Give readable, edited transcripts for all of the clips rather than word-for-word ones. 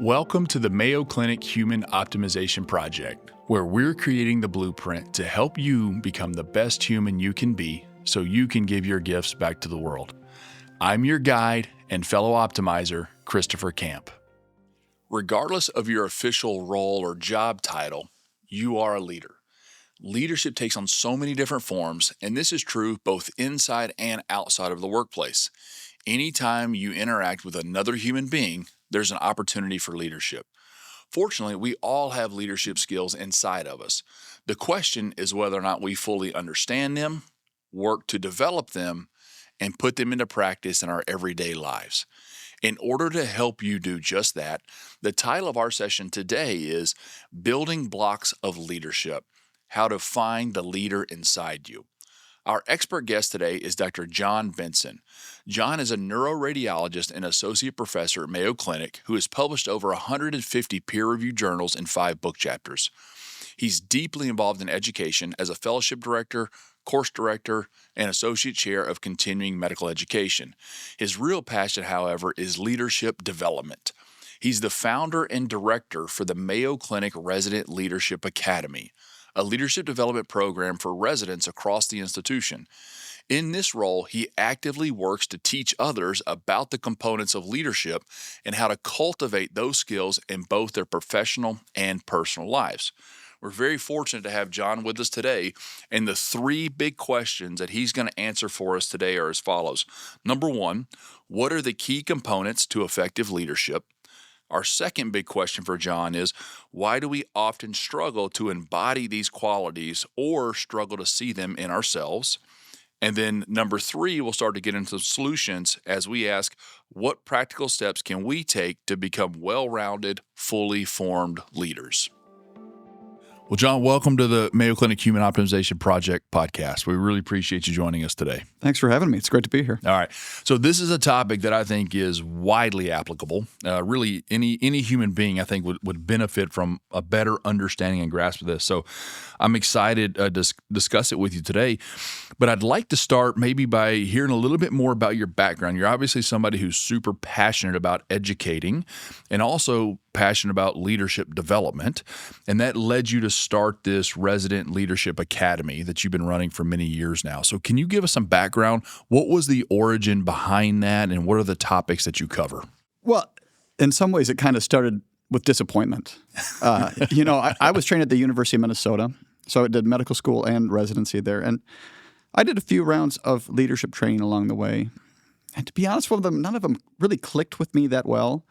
Welcome to the Mayo Clinic Human Optimization Project, where we're creating the blueprint to help you become the best human you can be so you can give your gifts back to the world. I'm your guide and fellow optimizer, Christopher Camp. Regardless of your official role or job title, you are a leader. Leadership takes on so many different forms, and this is true both inside and outside of the workplace. Anytime you interact with another human being, there's an opportunity for leadership. Fortunately, we all have leadership skills inside of us. The question is whether or not we fully understand them, work to develop them, and put them into practice in our everyday lives. In order to help you do just that, the title of our session today is Building Blocks of Leadership: How to Find the Leader Inside You. Our expert guest today is Dr. John Benson. John is a neuroradiologist and associate professor at Mayo Clinic who has published over 150 peer-reviewed journals and 5 book chapters. He's deeply involved in education as a fellowship director, course director, and associate chair of continuing medical education. His real passion, however, is leadership development. He's the founder and director for the Mayo Clinic Resident Leadership Academy, a leadership development program for residents across the institution. In this role, he actively works to teach others about the components of leadership and how to cultivate those skills in both their professional and personal lives. We're very fortunate to have John with us today, and the 3 big questions that he's going to answer for us today are as follows. Number 1, what are the key components to effective leadership? Our second big question for John is, why do we often struggle to embody these qualities or struggle to see them in ourselves? And then number 3, we'll start to get into solutions as we ask, what practical steps can we take to become well-rounded, fully formed leaders? Well, John, welcome to the Mayo Clinic Human Optimization Project podcast. We really appreciate you joining us today. Thanks for having me. It's great to be here. All right. So this is a topic that I think is widely applicable. Really, any human being, I think, would benefit from a better understanding and grasp of this. So I'm excited to discuss it with you today. But I'd like to start maybe by hearing a little bit more about your background. You're obviously somebody who's super passionate about educating and also passionate about leadership development. And that led you to start this Resident Leadership Academy that you've been running for many years now. So can you give us some background? What was the origin behind that, and what are the topics that you cover? Well, in some ways, it kind of started with disappointment. I was trained at the University of Minnesota, so I did medical school and residency there. And I did a few rounds of leadership training along the way. And to be honest with them, none of them really clicked with me that well.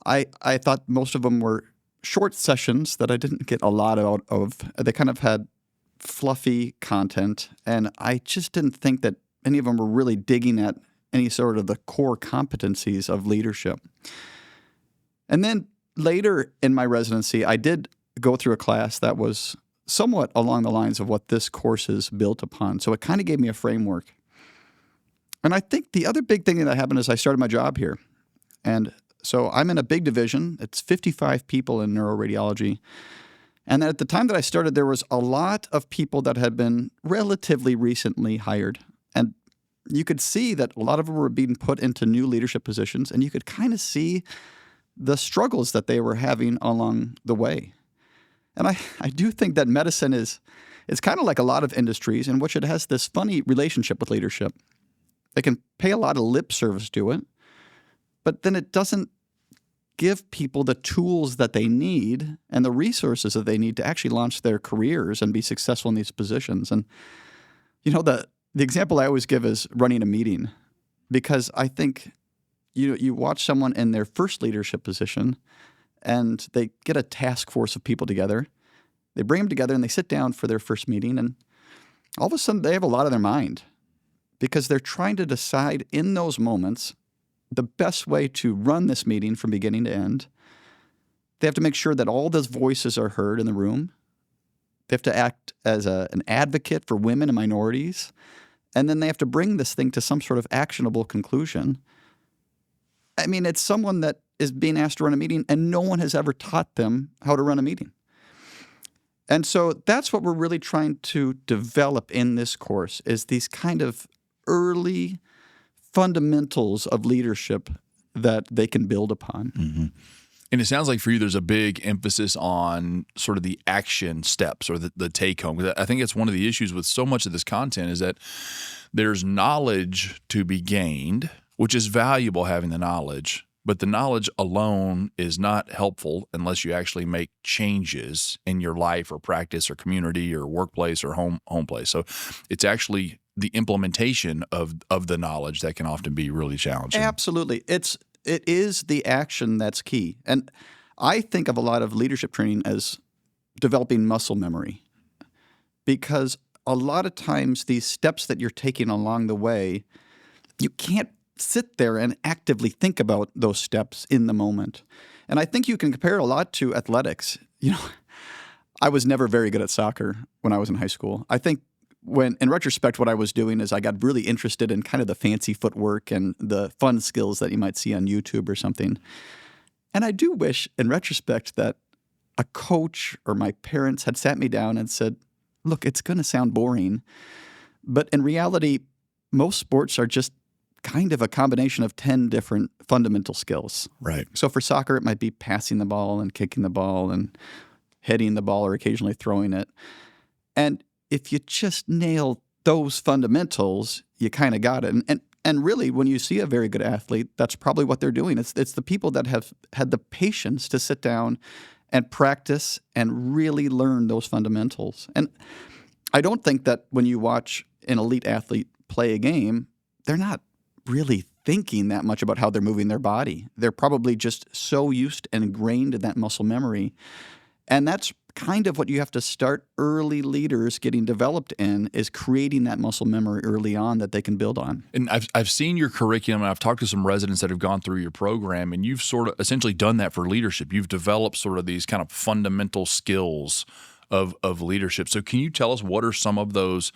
I thought most of them were short sessions that I didn't get a lot out of. They kind of had fluffy content, and I just didn't think that any of them were really digging at any sort of the core competencies of leadership. And then later in my residency, I did go through a class that was somewhat along the lines of what this course is built upon. So it kind of gave me a framework. And I think the other big thing that happened is I started my job here. And so I'm in a big division. It's 55 people in neuroradiology. And at the time that I started, there was a lot of people that had been relatively recently hired. And you could see that a lot of them were being put into new leadership positions, and you could kind of see the struggles that they were having along the way. And I do think that medicine is kind of like a lot of industries in which it has this funny relationship with leadership. They can pay a lot of lip service to it, but then it doesn't give people the tools that they need and the resources that they need to actually launch their careers and be successful in these positions. And, the example I always give is running a meeting, because I think you watch someone in their first leadership position and they get a task force of people together. They bring them together and they sit down for their first meeting, and all of a sudden they have a lot on their mind because they're trying to decide in those moments the best way to run this meeting from beginning to end. They have to make sure that all those voices are heard in the room. They have to act as an advocate for women and minorities. And then they have to bring this thing to some sort of actionable conclusion. I mean, it's someone that is being asked to run a meeting, and no one has ever taught them how to run a meeting. And so that's what we're really trying to develop in this course, is these kind of early fundamentals of leadership that they can build upon. Mm-hmm. And it sounds like for you, there's a big emphasis on sort of the action steps or the take home. 'Cause I think it's one of the issues with so much of this content is that there's knowledge to be gained, which is valuable having the knowledge, but the knowledge alone is not helpful unless you actually make changes in your life or practice or community or workplace or home place. So it's actually the implementation of the knowledge that can often be really challenging. Absolutely. It is the action that's key. And I think of a lot of leadership training as developing muscle memory, because a lot of times these steps that you're taking along the way, you can't sit there and actively think about those steps in the moment. And I think you can compare a lot to athletics. I was never very good at soccer when I was in high school. I think in retrospect, what I was doing is I got really interested in kind of the fancy footwork and the fun skills that you might see on YouTube or something. And I do wish, in retrospect, that a coach or my parents had sat me down and said, look, it's going to sound boring, but in reality, most sports are just kind of a combination of 10 different fundamental skills. Right. So for soccer, it might be passing the ball and kicking the ball and heading the ball or occasionally throwing it. And if you just nail those fundamentals, you kind of got it. And really, when you see a very good athlete, that's probably what they're doing. It's the people that have had the patience to sit down and practice and really learn those fundamentals. And I don't think that when you watch an elite athlete play a game, they're not really thinking that much about how they're moving their body. They're probably just so used and ingrained in that muscle memory. And that's kind of what you have to start early leaders getting developed in, is creating that muscle memory early on that they can build on. And I've seen your curriculum, and I've talked to some residents that have gone through your program, and you've sort of essentially done that for leadership. You've developed sort of these kind of fundamental skills of leadership. So can you tell us what are some of those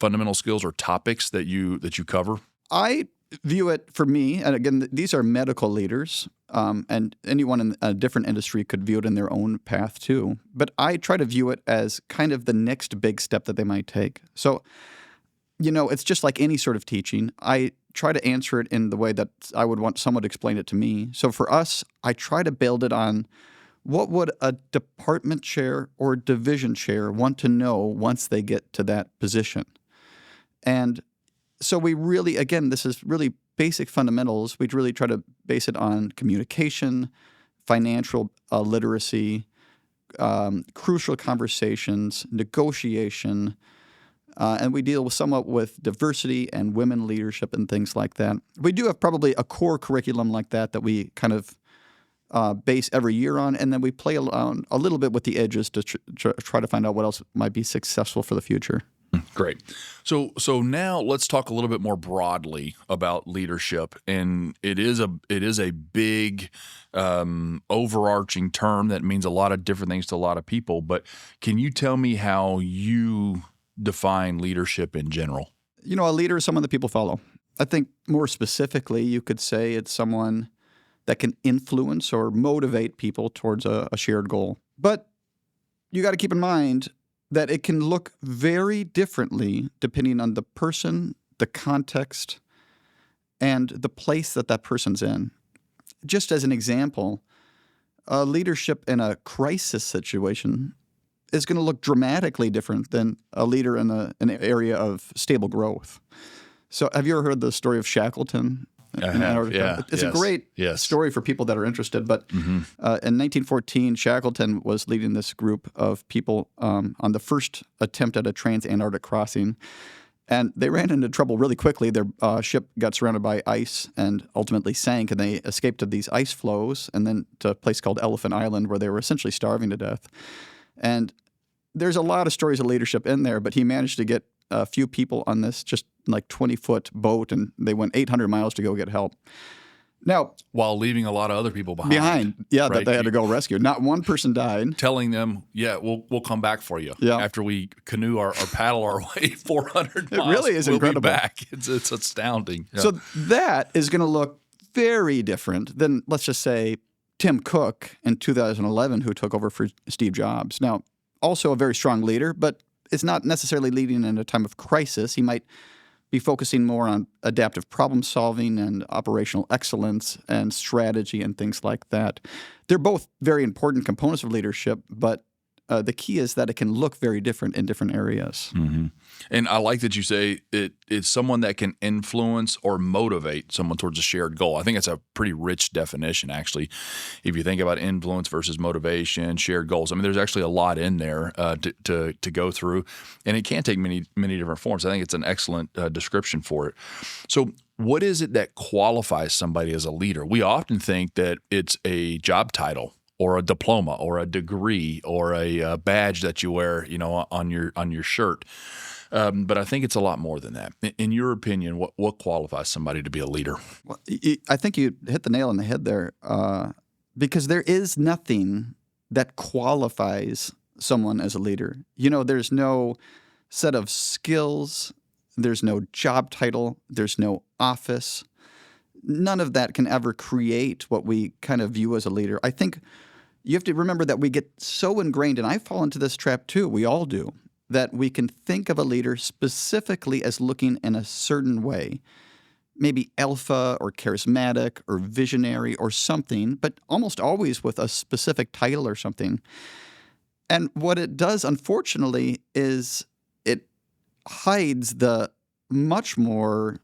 fundamental skills or topics that you cover? I view it, for me, and again, these are medical leaders, and anyone in a different industry could view it in their own path too. But I try to view it as kind of the next big step that they might take. So, it's just like any sort of teaching. I try to answer it in the way that I would want someone to explain it to me. So for us, I try to build it on what would a department chair or division chair want to know once they get to that position. And so we really, again, this is really basic fundamentals. We really try to base it on communication, financial literacy, crucial conversations, negotiation, and we deal somewhat with diversity and women leadership and things like that. We do have probably a core curriculum like that we kind of base every year on, and then we play around a little bit with the edges to try to find out what else might be successful for the future. Great. So now let's talk a little bit more broadly about leadership, and it is a big overarching term that means a lot of different things to a lot of people. But can you tell me how you define leadership in general? A leader is someone that people follow. I think more specifically, you could say it's someone that can influence or motivate people towards a shared goal. But you got to keep in mind that it can look very differently depending on the person, the context, and the place that person's in. Just as an example, leadership in a crisis situation is going to look dramatically different than a leader in an area of stable growth. So have you ever heard the story of Shackleton? I have, yeah. It's a great story for people that are interested. But in 1914, Shackleton was leading this group of people on the first attempt at a trans-Antarctic crossing. And they ran into trouble really quickly. Their ship got surrounded by ice and ultimately sank, and they escaped to these ice floes and then to a place called Elephant Island where they were essentially starving to death. And there's a lot of stories of leadership in there, but he managed to get a few people on this just like 20-foot boat, and they went 800 miles to go get help. Now, while leaving a lot of other people behind. Yeah, right? That they had to go rescue. Not one person died. Telling them, we'll come back for you after we canoe or paddle our way 400 miles. It really is incredible. Be back. It's astounding. Yeah. So that is going to look very different than, let's just say, Tim Cook in 2011, who took over for Steve Jobs. Now, also a very strong leader, but is not necessarily leading in a time of crisis. He might be focusing more on adaptive problem solving and operational excellence and strategy and things like that. They're both very important components of leadership, but the key is that it can look very different in different areas. Mm-hmm. And I like that you say it's someone that can influence or motivate someone towards a shared goal. I think that's a pretty rich definition, actually. If you think about influence versus motivation, shared goals, I mean, there's actually a lot in there to go through, and it can take many different forms. I think it's an excellent description for it. So what is it that qualifies somebody as a leader? We often think that it's a job title, or a diploma, or a degree, or a badge that you wear, on your shirt. But I think it's a lot more than that. In your opinion, what qualifies somebody to be a leader? Well, I think you hit the nail on the head there, because there is nothing that qualifies someone as a leader. There's no set of skills, there's no job title, there's no office. None of that can ever create what we kind of view as a leader. I think you have to remember that we get so ingrained, and I fall into this trap too, we all do, that we can think of a leader specifically as looking in a certain way, maybe alpha or charismatic or visionary or something, but almost always with a specific title or something. And what it does, unfortunately, is it hides the much more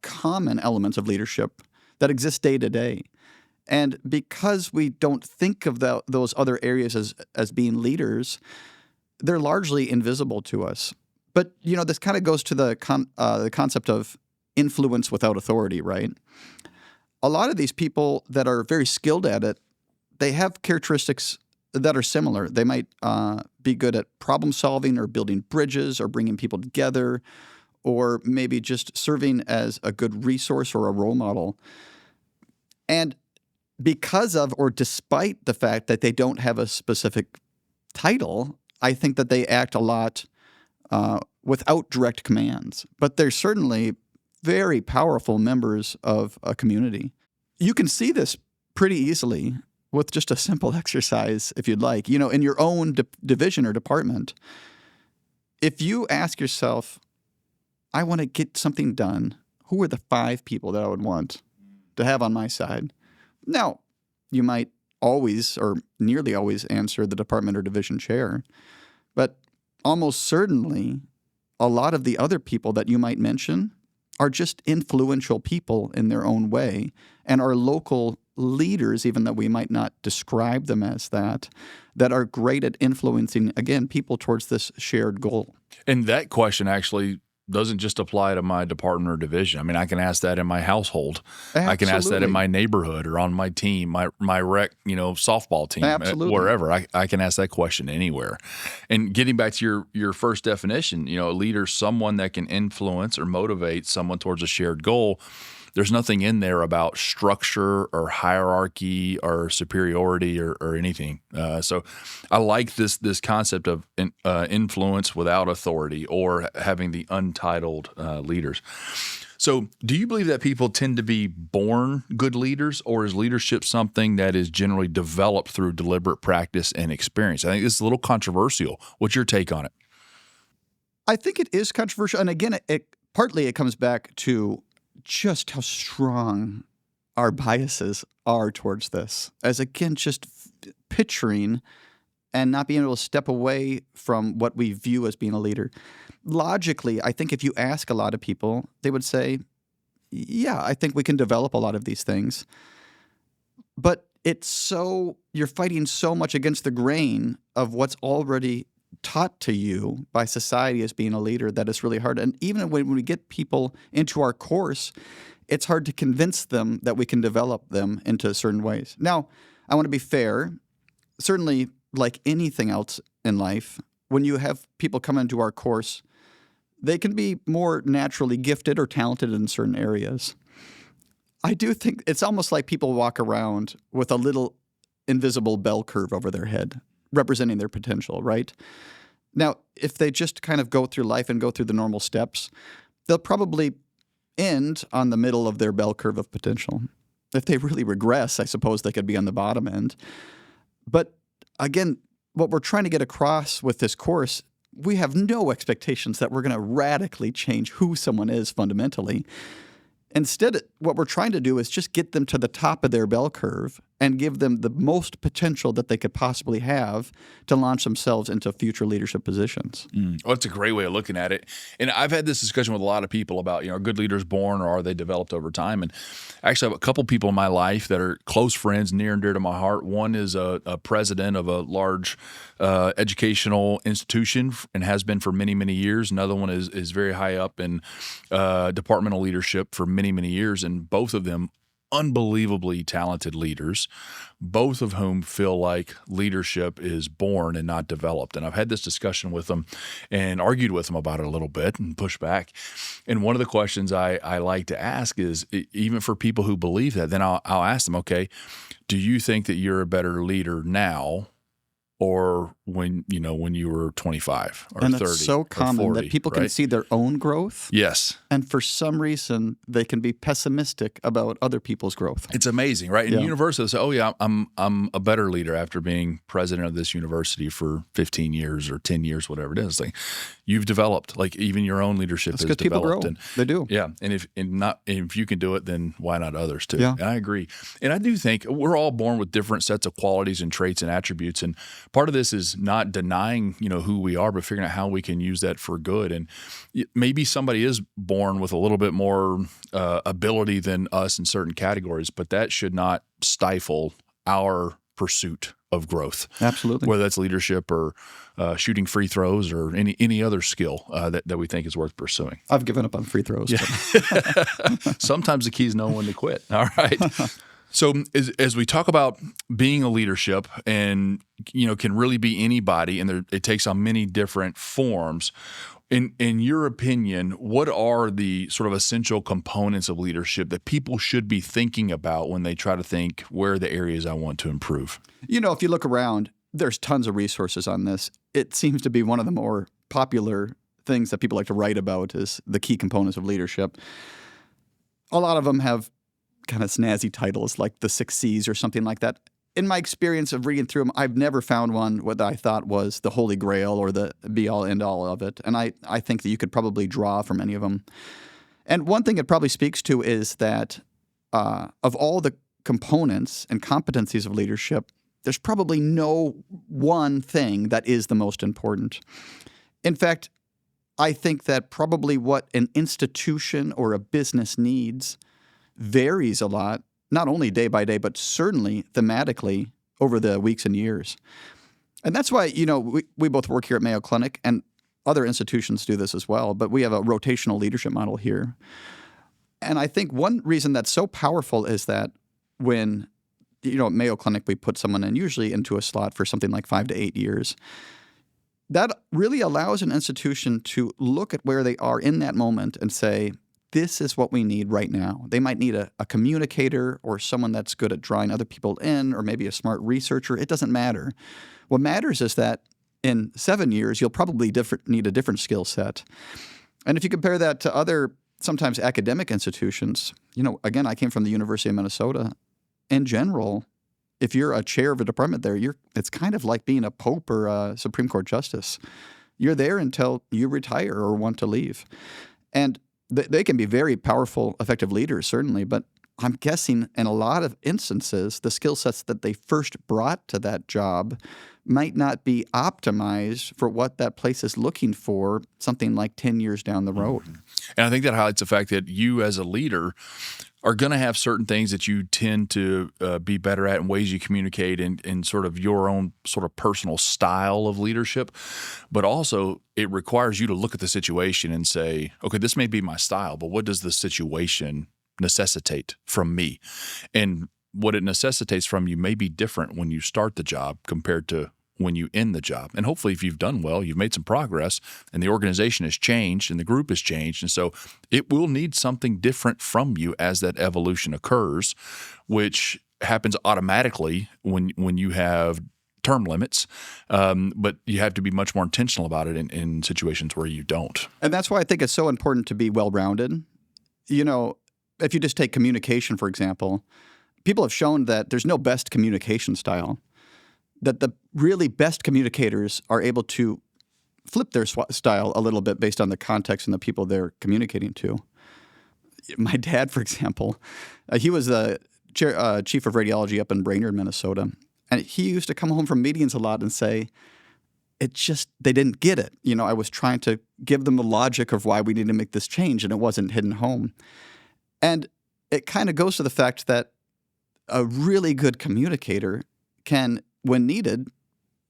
common elements of leadership that exist day to day. And because we don't think of those other areas as being leaders, they're largely invisible to us. But, this kind of goes to the concept of influence without authority, right? A lot of these people that are very skilled at it, they have characteristics that are similar. They might be good at problem solving or building bridges or bringing people together, or maybe just serving as a good resource or a role model. And because of or despite the fact that they don't have a specific title, I think that they act a lot without direct commands. But they're certainly very powerful members of a community. You can see this pretty easily with just a simple exercise, if you'd like. In your own division or department, if you ask yourself, I want to get something done, who are the 5 people that I would want to have on my side? Now, you might always or nearly always answer the department or division chair, but almost certainly a lot of the other people that you might mention are just influential people in their own way and are local leaders, even though we might not describe them as that are great at influencing, again, people towards this shared goal. And that question actually doesn't just apply to my department or division. I mean, I can ask that in my household. Absolutely. I can ask that in my neighborhood or on my team, my rec, softball team, wherever. I can ask that question anywhere. And getting back to your first definition, a leader, someone that can influence or motivate someone towards a shared goal. There's nothing in there about structure or hierarchy or superiority or anything. So I like this concept of influence without authority, or having the untitled leaders. So do you believe that people tend to be born good leaders, or is leadership something that is generally developed through deliberate practice and experience? I think this is a little controversial. What's your take on it? I think it is controversial. And again, partly it comes back to just how strong our biases are towards this, as again, just picturing and not being able to step away from what we view as being a leader. Logically, I think if you ask a lot of people, they would say, yeah, I think we can develop a lot of these things. But you're fighting so much against the grain of what's already taught to you by society as being a leader that it's really hard. And even when we get people into our course, it's hard to convince them that we can develop them into certain ways. Now, I want to be fair. Certainly, like anything else in life, when you have people come into our course, they can be more naturally gifted or talented in certain areas. I do think it's almost like people walk around with a little invisible bell curve over their head, representing their potential, right? Now, if they just kind of go through life and go through the normal steps, they'll probably end on the middle of their bell curve of potential. If they really regress, I suppose they could be on the bottom end. But again, what we're trying to get across with this course, we have no expectations that we're going to radically change who someone is fundamentally. Instead, what we're trying to do is just get them to the top of their bell curve and give them the most potential that they could possibly have to launch themselves into future leadership positions. Well, that's a great way of looking at it. And I've had this discussion with a lot of people about, are good leaders born or are they developed over time? And actually, I have a couple people in my life that are close friends, near and dear to my heart. One is a president of a large educational institution and has been for many, many years. Another one is very high up in departmental leadership for many, many years. And both of them unbelievably talented leaders, both of whom feel like leadership is born and not developed. And I've had this discussion with them and argued with them about it a little bit and pushed back. And one of the questions I like to ask is, even for people who believe that, then I'll ask them, okay, do you think that you're a better leader now or when you were 25 or 30 and it's so common 40, that people right? can see their own growth. Yes. And for some reason, they can be pessimistic about other people's growth. It's amazing, right? In Yeah. university, they say, oh, yeah, I'm a better leader after being president of this university for 15 years or 10 years, whatever it is. Like, you've developed, like even your own leadership That's has because people developed. grow. And They do. yeah, and if you can do it, then why not others too? Yeah. And I agree. And I do think we're all born with different sets of qualities and traits and attributes. And part of this is not denying, who we are, but figuring out how we can use that for good. And maybe somebody is born with a little bit more ability than us in certain categories, but that should not stifle our pursuit of growth. Absolutely. Whether that's leadership or shooting free throws or any other skill that we think is worth pursuing. I've given up on free throws. Yeah. Sometimes the key is knowing when to quit. All right. So as we talk about being a leadership and, can really be anybody, and it takes on many different forms. In your opinion, what are the sort of essential components of leadership that people should be thinking about when they try to think, where are the areas I want to improve? If you look around, there's tons of resources on this. It seems to be one of the more popular things that people like to write about is the key components of leadership. A lot of them have kind of snazzy titles like the 6 C's or something like that. In my experience of reading through them, I've never found one what I thought was the holy grail or the be-all, end-all of it. And I think that you could probably draw from any of them. And one thing it probably speaks to is that of all the components and competencies of leadership, there's probably no one thing that is the most important. In fact, I think that probably what an institution or a business needs varies a lot, not only day by day, but certainly thematically over the weeks and years. And that's why, we both work here at Mayo Clinic, and other institutions do this as well, but we have a rotational leadership model here. And I think one reason that's so powerful is that when, at Mayo Clinic, we put someone in usually into a slot for something like 5 to 8 years. That really allows an institution to look at where they are in that moment and say, this is what we need right now. They might need a communicator or someone that's good at drawing other people in, or maybe a smart researcher. It doesn't matter. What matters is that in 7 years, you'll probably need a different skill set. And if you compare that to other sometimes academic institutions, again, I came from the University of Minnesota. In general, if you're a chair of a department there, it's kind of like being a pope or a Supreme Court justice. You're there until you retire or want to leave. And they can be very powerful, effective leaders, certainly, but I'm guessing in a lot of instances, the skill sets that they first brought to that job might not be optimized for what that place is looking for something like 10 years down the road. And I think that highlights the fact that you as a leader are going to have certain things that you tend to be better at in ways you communicate in sort of your own sort of personal style of leadership. But also it requires you to look at the situation and say, okay, this may be my style, but what does the situation necessitate from me? And what it necessitates from you may be different when you start the job compared to when you end the job. And hopefully if you've done well, you've made some progress and the organization has changed and the group has changed. And so it will need something different from you as that evolution occurs, which happens automatically when you have term limits. But you have to be much more intentional about it in situations where you don't. And that's why I think it's so important to be well-rounded. If you just take communication, for example, people have shown that there's no best communication style. That the really best communicators are able to flip their style a little bit based on the context and the people they're communicating to. My dad, for example, he was the chief of radiology up in Brainerd, Minnesota. And he used to come home from meetings a lot and say, they didn't get it. I was trying to give them the logic of why we need to make this change, and it wasn't hitting home. And it kind of goes to the fact that a really good communicator can, when needed,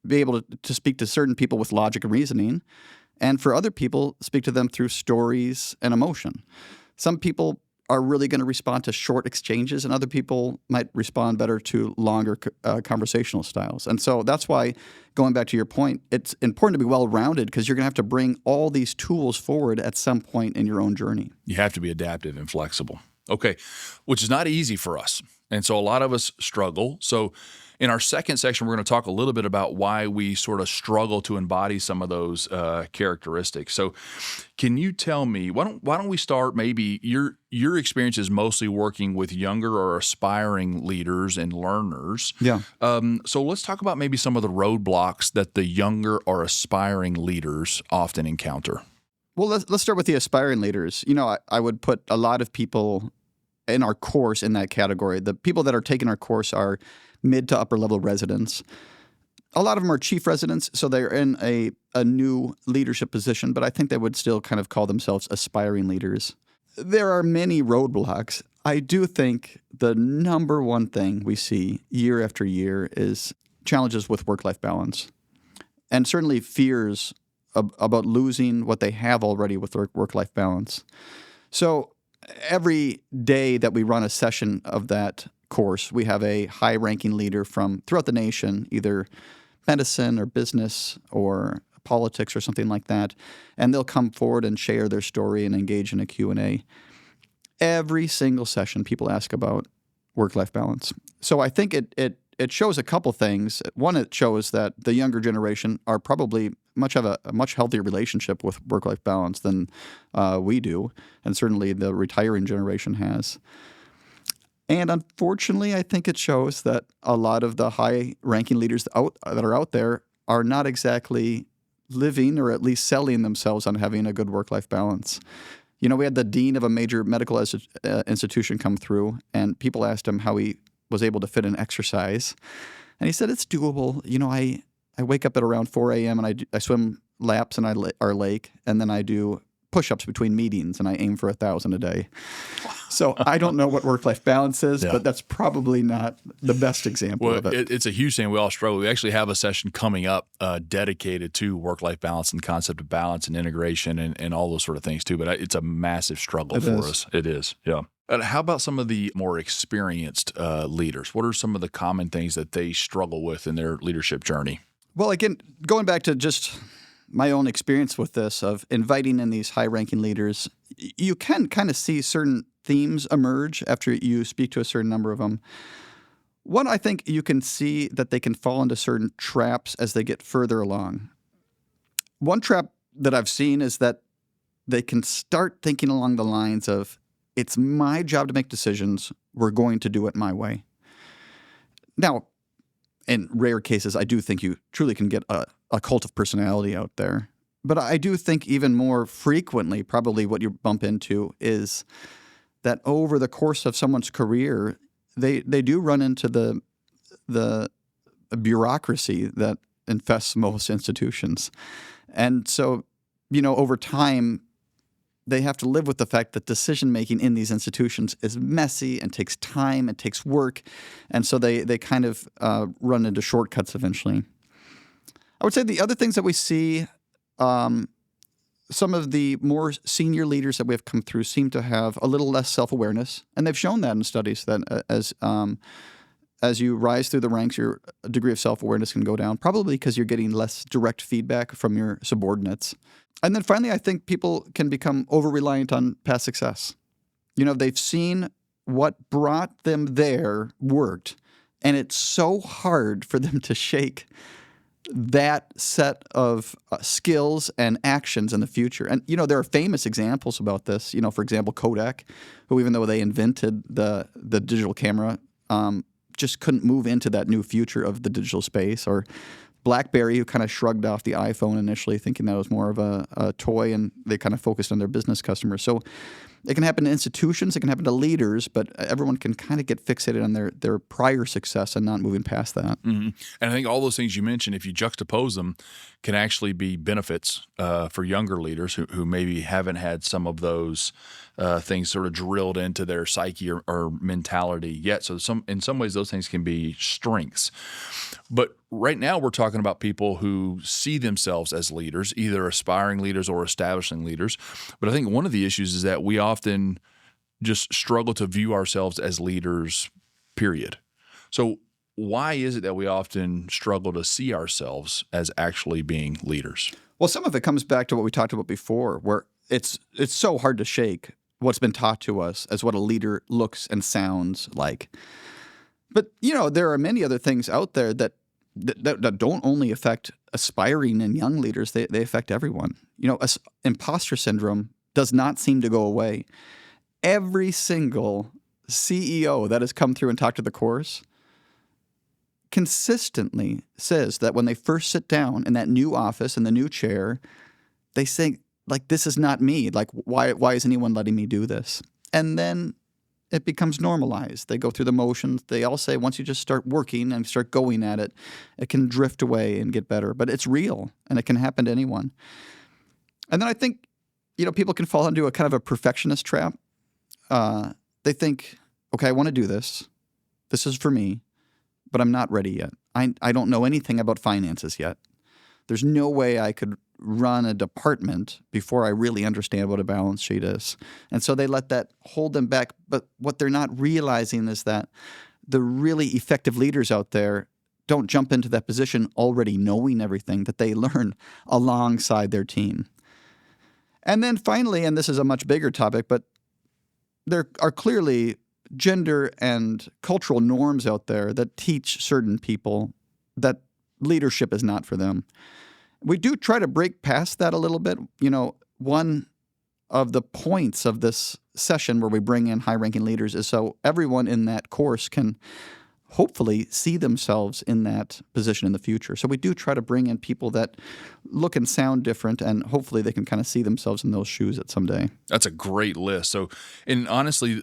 be able to speak to certain people with logic and reasoning, and for other people, speak to them through stories and emotion. Some people are really going to respond to short exchanges, and other people might respond better to longer conversational styles. And so that's why, going back to your point, it's important to be well-rounded because you're going to have to bring all these tools forward at some point in your own journey. You have to be adaptive and flexible. Okay, which is not easy for us. And so a lot of us struggle. So in our second section, we're going to talk a little bit about why we sort of struggle to embody some of those characteristics. So can you tell me, why don't we start maybe your experience is mostly working with younger or aspiring leaders and learners. Yeah. So let's talk about maybe some of the roadblocks that the younger or aspiring leaders often encounter. Well, let's start with the aspiring leaders. I would put a lot of people in our course in that category. The people that are taking our course are mid to upper level residents. A lot of them are chief residents, so they're in a new leadership position, but I think they would still kind of call themselves aspiring leaders. There are many roadblocks. I do think the number one thing we see year after year is challenges with work-life balance, and certainly fears about losing what they have already with work-life balance. So every day that we run a session of that course, we have a high-ranking leader from throughout the nation, either medicine or business or politics or something like that, and they'll come forward and share their story and engage in a Q&A. Every single session, people ask about work-life balance. So I think it shows a couple things. One, it shows that the younger generation are probably have a much healthier relationship with work-life balance than we do, and certainly the retiring generation has. And unfortunately, I think it shows that a lot of the high-ranking leaders that are out there are not exactly living or at least selling themselves on having a good work-life balance. We had the dean of a major medical institution come through, and people asked him how he was able to fit in exercise. And he said, it's doable. I wake up at around 4 a.m. and I swim laps in our lake, and then I do push-ups between meetings, and I aim for 1,000 a day. So I don't know what work-life balance is, but that's probably not the best example of it. It's a huge thing. We all struggle. We actually have a session coming up dedicated to work-life balance and concept of balance and integration and all those sort of things too. But it's a massive struggle for us. It is, yeah. How about some of the more experienced leaders? What are some of the common things that they struggle with in their leadership journey? Well, again, going back to just my own experience with this of inviting in these high-ranking leaders, you can kind of see certain themes emerge after you speak to a certain number of them. One, I think you can see that they can fall into certain traps as they get further along. One trap that I've seen is that they can start thinking along the lines of, it's my job to make decisions, we're going to do it my way. Now, in rare cases, I do think you truly can get a cult of personality out there. But I do think even more frequently, probably what you bump into is that over the course of someone's career, they do run into the bureaucracy that infests most institutions. And so, over time, they have to live with the fact that decision-making in these institutions is messy and takes time and takes work. And so they kind of run into shortcuts eventually. I would say the other things that we see, some of the more senior leaders that we have come through seem to have a little less self-awareness. And they've shown that in studies that as you rise through the ranks, your degree of self-awareness can go down, probably because you're getting less direct feedback from your subordinates. And then finally, I think people can become over-reliant on past success. They've seen what brought them there worked, and it's so hard for them to shake that set of skills and actions in the future. And, there are famous examples about this. For example, Kodak, who even though they invented the digital camera, just couldn't move into that new future of the digital space. Or BlackBerry, who kind of shrugged off the iPhone initially, thinking that was more of a toy, and they kind of focused on their business customers. So it can happen to institutions, it can happen to leaders, but everyone can kind of get fixated on their prior success and not moving past that. Mm-hmm. And I think all those things you mentioned, if you juxtapose them, can actually be benefits for younger leaders who maybe haven't had some of those things sort of drilled into their psyche or mentality yet. So in some ways, those things can be strengths. But right now, we're talking about people who see themselves as leaders, either aspiring leaders or establishing leaders. But I think one of the issues is that we often just struggle to view ourselves as leaders, period. So why is it that we often struggle to see ourselves as actually being leaders? Well, some of it comes back to what we talked about before, where it's so hard to shake what's been taught to us as what a leader looks and sounds like. But, there are many other things out there that don't only affect aspiring and young leaders, they affect everyone. Imposter syndrome does not seem to go away. Every single CEO that has come through and talked to the course consistently says that when they first sit down in that new office, in the new chair, they say, like, this is not me. Like, why is anyone letting me do this? And then it becomes normalized. They go through the motions. They all say once you just start working and start going at it, it can drift away and get better. But it's real, and it can happen to anyone. And then I think, people can fall into a kind of a perfectionist trap. They think, okay, I want to do this. This is for me, but I'm not ready yet. I don't know anything about finances yet. There's no way I could run a department before I really understand what a balance sheet is. And so they let that hold them back. But what they're not realizing is that the really effective leaders out there don't jump into that position already knowing everything that they learn alongside their team. And then finally, and this is a much bigger topic, but there are clearly gender and cultural norms out there that teach certain people that leadership is not for them. We do try to break past that a little bit. One of the points of this session where we bring in high-ranking leaders is so everyone in that course can hopefully see themselves in that position in the future. So we do try to bring in people that look and sound different, and hopefully they can kind of see themselves in those shoes at some day. That's a great list. So, and honestly,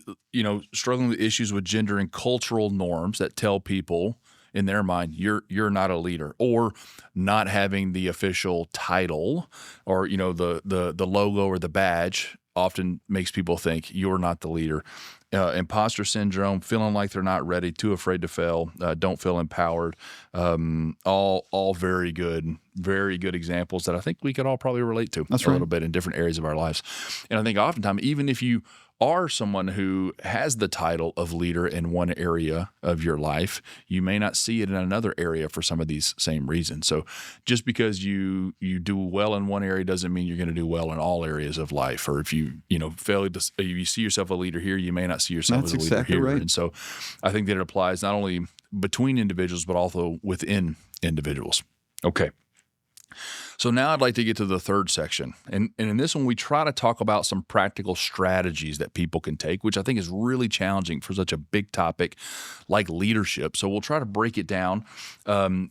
struggling with issues with gender and cultural norms that tell people in their mind, you're not a leader, or not having the official title or, the logo or the badge often makes people think you're not the leader. Imposter syndrome, feeling like they're not ready, too afraid to fail, don't feel empowered. All very good examples that I think we could all probably relate to a little bit in different areas of our lives. And I think oftentimes, even if you are someone who has the title of leader in one area of your life, you may not see it in another area for some of these same reasons. So just because you do well in one area doesn't mean you're going to do well in all areas of life. Or if you see yourself a leader here, you may not see yourself as a leader here. Right. And so I think that it applies not only between individuals, but also within individuals. Okay. So now I'd like to get to the third section. And in this one, we try to talk about some practical strategies that people can take, which I think is really challenging for such a big topic like leadership. So we'll try to break it down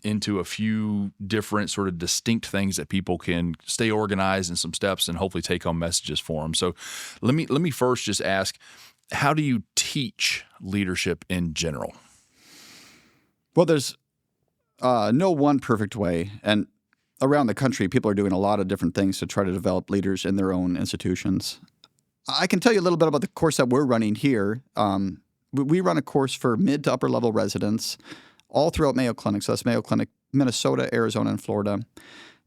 into a few different sort of distinct things that people can stay organized, and some steps, and hopefully take home messages for them. So let me first just ask, how do you teach leadership in general? Well, there's no one perfect way. And around the country, people are doing a lot of different things to try to develop leaders in their own institutions. I can tell you a little bit about the course that we're running here. We run a course for mid to upper level residents all throughout Mayo Clinic. So that's Mayo Clinic, Minnesota, Arizona, and Florida.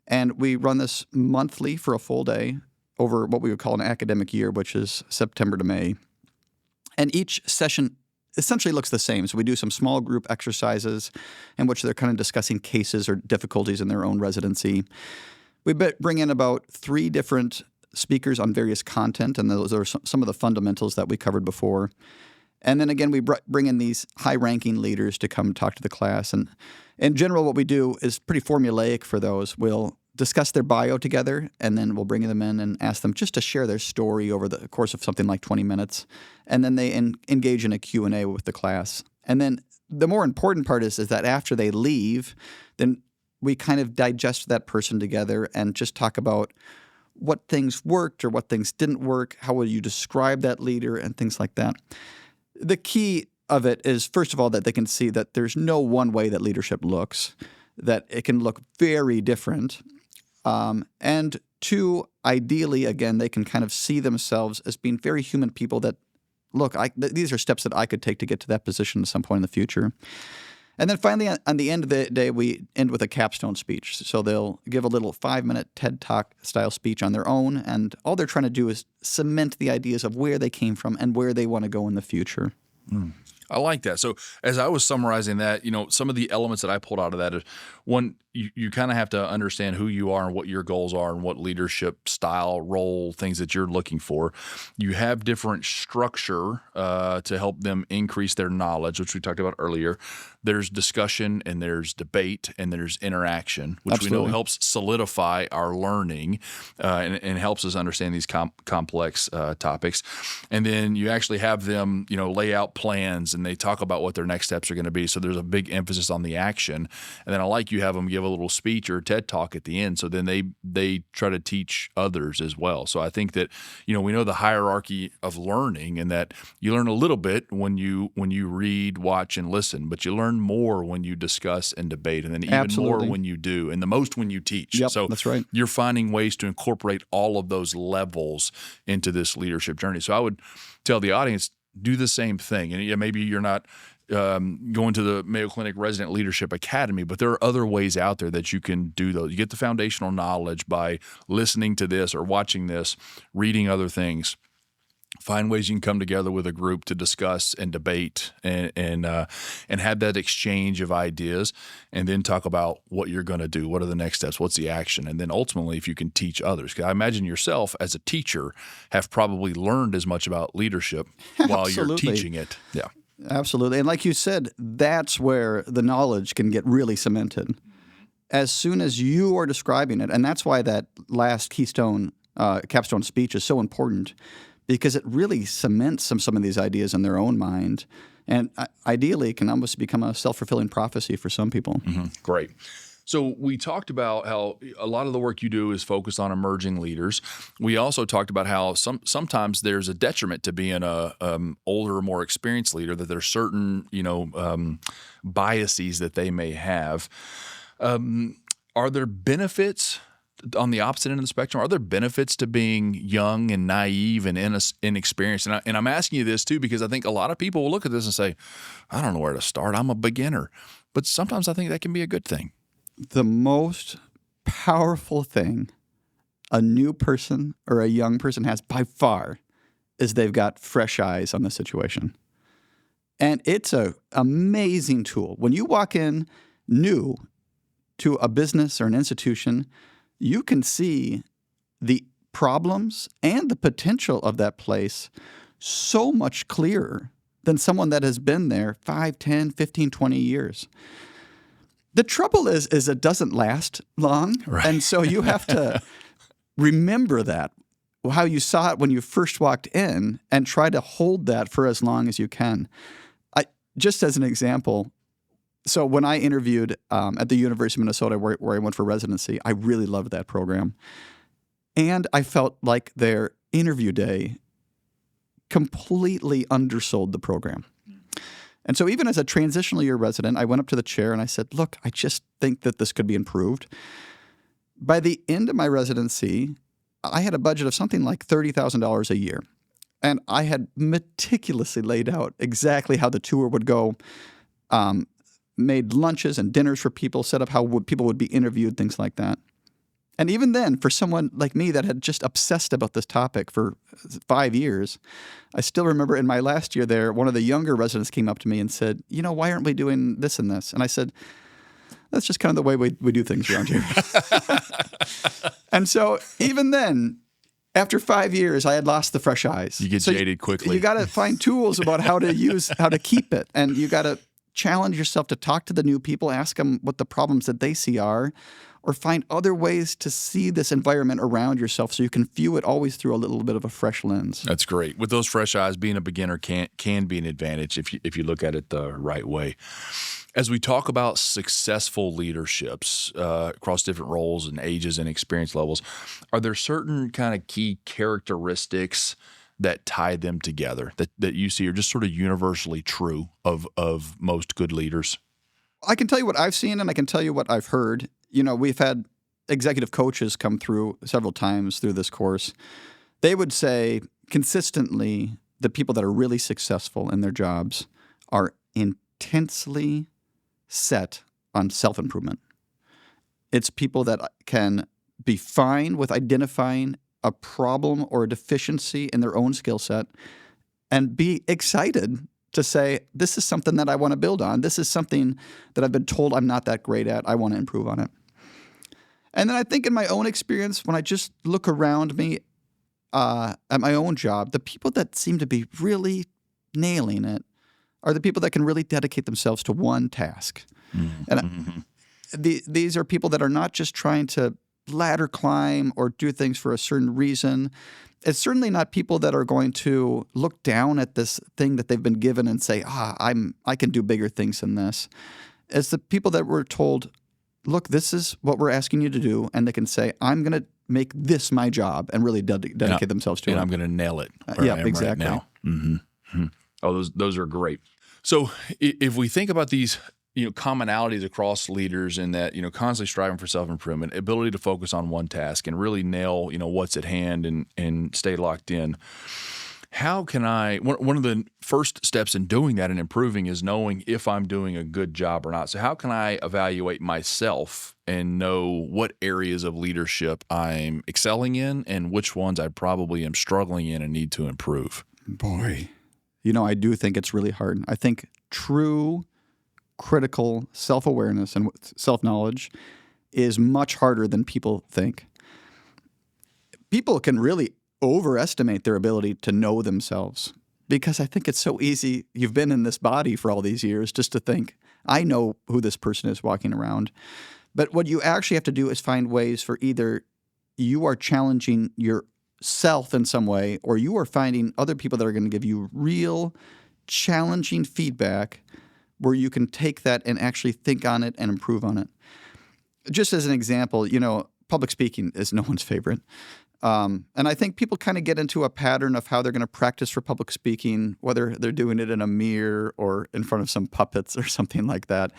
And we run this monthly for a full day over what we would call an academic year, which is September to May. And each session essentially looks the same. So we do some small group exercises in which they're kind of discussing cases or difficulties in their own residency. We bring in about 3 different speakers on various content, and those are some of the fundamentals that we covered before. And then again, we bring in these high-ranking leaders to come talk to the class. And in general, what we do is pretty formulaic for those. We'll discuss their bio together, and then we'll bring them in and ask them just to share their story over the course of something like 20 minutes. And then they engage in a Q&A with the class. And then the more important part is that after they leave, then we kind of digest that person together and just talk about what things worked or what things didn't work, how would you describe that leader, and things like that. The key of it is, first of all, that they can see that there's no one way that leadership looks, that it can look very different. And two, ideally, again, they can kind of see themselves as being very human people that, look, these are steps that I could take to get to that position at some point in the future. And then finally, on the end of the day, we end with a capstone speech. So they'll give a little 5-minute TED Talk style speech on their own, and all they're trying to do is cement the ideas of where they came from and where they want to go in the future. I like that. So as I was summarizing that, some of the elements that I pulled out of that is, one, you kind of have to understand who you are and what your goals are and what leadership style, role, things that you're looking for. You have different structure to help them increase their knowledge, which we talked about earlier. There's discussion and there's debate and there's interaction, which we know helps solidify our learning and helps us understand these complex topics. And then you actually have them, lay out plans and they talk about what their next steps are going to be. So there's a big emphasis on the action. And then I like you have them give a little speech or a TED Talk at the end. So then they try to teach others as well. So I think that, we know the hierarchy of learning and that you learn a little bit when you read, watch, and listen, but you learn more when you discuss and debate, and then even more when you do, and the most when you teach. Yep, so that's right. You're finding ways to incorporate all of those levels into this leadership journey. So I would tell the audience, do the same thing. And maybe you're not going to the Mayo Clinic Resident Leadership Academy, but there are other ways out there that you can do those. You get the foundational knowledge by listening to this or watching this, reading other things. Find ways you can come together with a group to discuss and debate and have that exchange of ideas, and then talk about what you're going to do. What are the next steps? What's the action? And then ultimately, if you can teach others. 'Cause I imagine yourself as a teacher have probably learned as much about leadership while you're teaching it. Yeah. Absolutely. And like you said, that's where the knowledge can get really cemented. As soon as you are describing it, and that's why that last capstone speech is so important, because it really cements some of these ideas in their own mind. And ideally, it can almost become a self-fulfilling prophecy for some people. Mm-hmm. Great. So we talked about how a lot of the work you do is focused on emerging leaders. We also talked about how sometimes there's a detriment to being a older, more experienced leader, that there's certain biases that they may have. Are there benefits on the opposite end of the spectrum? Are there benefits to being young and naive and inexperienced? And I'm asking you this too because I think a lot of people will look at this and say, I don't know where to start. I'm a beginner. But sometimes I think that can be a good thing. The most powerful thing a new person or a young person has by far is they've got fresh eyes on the situation. And it's an amazing tool. When you walk in new to a business or an institution, you can see the problems and the potential of that place so much clearer than someone that has been there 5, 10, 15, 20 years. The trouble is it doesn't last long. Right. And so you have to remember that, how you saw it when you first walked in, and try to hold that for as long as you can. Just as an example, so when I interviewed at the University of Minnesota where I went for residency, I really loved that program. And I felt like their interview day completely undersold the program. And so even as a transitional year resident, I went up to the chair and I said, look, I just think that this could be improved. By the end of my residency, I had a budget of something like $30,000 a year. And I had meticulously laid out exactly how the tour would go, made lunches and dinners for people, set up how people would be interviewed, things like that. And even then, for someone like me that had just obsessed about this topic for 5 years, I still remember in my last year there, one of the younger residents came up to me and said, why aren't we doing this and this? And I said, that's just kind of the way we do things around here. And so even then, after 5 years, I had lost the fresh eyes. You get jaded quickly. You got to find tools about how to keep it. And you got to challenge yourself to talk to the new people, ask them what the problems that they see are, or find other ways to see this environment around yourself so you can view it always through a little bit of a fresh lens. That's great. With those fresh eyes, being a beginner can be an advantage if you look at it the right way. As we talk about successful leaderships across different roles and ages and experience levels, are there certain kind of key characteristics that tie them together that you see are just sort of universally true of most good leaders? I can tell you what I've seen, and I can tell you what I've heard. We've had executive coaches come through several times through this course. They would say consistently the people that are really successful in their jobs are intensely set on self-improvement. It's people that can be fine with identifying a problem or a deficiency in their own skill set and be excited to say, this is something that I want to build on. This is something that I've been told I'm not that great at. I want to improve on it. And then I think in my own experience, when I just look around me at my own job, the people that seem to be really nailing it are the people that can really dedicate themselves to one task. And these are people that are not just trying to ladder climb or do things for a certain reason. It's certainly not people that are going to look down at this thing that they've been given and say, I can do bigger things than this. It's the people that were told, look, this is what we're asking you to do, and they can say, I'm going to make this my job and really dedicate themselves to it. And I'm going to nail it. Yeah, exactly. Right now. Oh, those are great. So if we think about these commonalities across leaders in that, constantly striving for self-improvement, ability to focus on one task and really nail, what's at hand and stay locked in. How can one of the first steps in doing that and improving is knowing if I'm doing a good job or not. So how can I evaluate myself and know what areas of leadership I'm excelling in and which ones I probably am struggling in and need to improve? Boy, I do think it's really hard. I think true critical self-awareness and self-knowledge is much harder than people think. People can really overestimate their ability to know themselves because I think it's so easy. You've been in this body for all these years just to think, I know who this person is walking around. But what you actually have to do is find ways for either you are challenging yourself in some way or you are finding other people that are going to give you real challenging feedback where you can take that and actually think on it and improve on it. Just as an example, public speaking is no one's favorite. And I think people kind of get into a pattern of how they're going to practice for public speaking, whether they're doing it in a mirror or in front of some puppets or something like that.